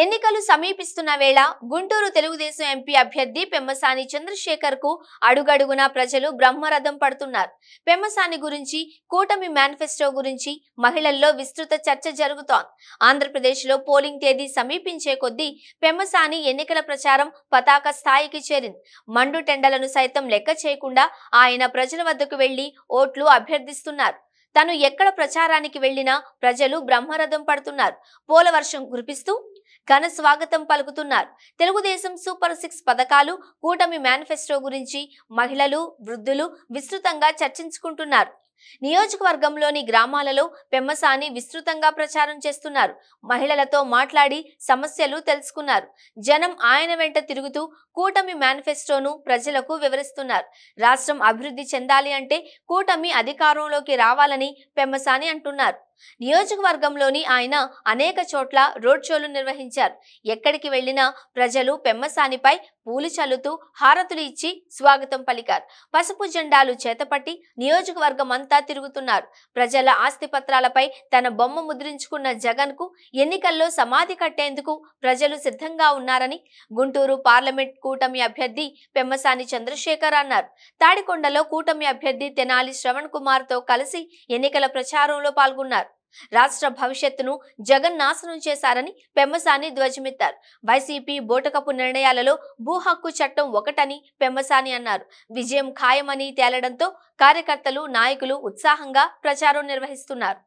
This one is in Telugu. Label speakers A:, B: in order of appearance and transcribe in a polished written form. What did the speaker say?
A: ఎన్నికలు సమీపిస్తున్న వేళ గుంటూరు తెలుగుదేశం ఎంపీ అభ్యర్థి పెమ్మసాని చంద్రశేఖర్ కు అడుగడుగునా ప్రజలు బ్రహ్మరథం పడుతున్నారు. పెమ్మసాని గురించి, కూటమి మేనిఫెస్టో గురించి మహిళల్లో విస్తృత చర్చ జరుగుతోంది. ఆంధ్రప్రదేశ్ లో పోలింగ్ తేదీ సమీపించే కొద్దీ పెమ్మసాని ఎన్నికల ప్రచారం పతాక స్థాయికి చేరింది. మండు టెండలను సైతం లెక్క చేయకుండా ఆయన ప్రజల వద్దకు వెళ్లి ఓట్లు అభ్యర్థిస్తున్నారు. తను ఎక్కడ ప్రచారానికి వెళ్లినా ప్రజలు బ్రహ్మరథం పడుతున్నారు. పోలవర్షం కురిపిస్తూ ఘన స్వాగతం పలుకుతున్నారు. తెలుగుదేశం సూపర్ 6 పథకాలు, కూటమి మేనిఫెస్టో గురించి మహిళలు, వృద్ధులు విస్తృతంగా చర్చించుకుంటున్నారు. నియోజకవర్గంలోని గ్రామాలలో పెమ్మసాని విస్తృతంగా ప్రచారం చేస్తున్నారు. మహిళలతో మాట్లాడి సమస్యలు తెలుసుకున్నారు. జనం ఆయన వెంట తిరుగుతూ కూటమి మేనిఫెస్టోను ప్రజలకు వివరిస్తున్నారు. రాష్ట్రం అభివృద్ధి చెందాలి అంటే కూటమి అధికారంలోకి రావాలని పెమ్మసాని అంటున్నారు. నియోజకవర్గంలోని ఆయన అనేక చోట్ల రోడ్ షోలు నిర్వహించారు. ఎక్కడికి వెళ్లినా ప్రజలు పెమ్మసానిపై పూలు చల్లుతూ హారతులు ఇచ్చి స్వాగతం పలికారు. పసుపు జెండాలు చేతపట్టి నియోజకవర్గం అంతా తిరుగుతున్నారు. ప్రజల ఆస్తి పత్రాలపై తన బొమ్మ ముద్రించుకున్న జగన్ కు ఎన్నికల్లో సమాధి కట్టేందుకు ప్రజలు సిద్ధంగా ఉన్నారని గుంటూరు పార్లమెంట్ కూటమి అభ్యర్థి పెమ్మసాని చంద్రశేఖర్ అన్నారు. తాడికొండలో కూటమి అభ్యర్థి తెనాలి శ్రవణ్ కుమార్ తో కలిసి ఎన్నికల ప్రచారంలో పాల్గొన్నారు. రాష్ట్ర భవిష్యత్తును జగన్ నాశనం చేశారని పెమ్మసాని ధ్వజమెత్తారు. వైసీపీ బోటకపు నిర్ణయాలలో భూ హక్కు చట్టం ఒకటని పెమ్మసాని అన్నారు. విజయం ఖాయమని తేలడంతో కార్యకర్తలు, నాయకులు ఉత్సాహంగా ప్రచారం నిర్వహిస్తున్నారు.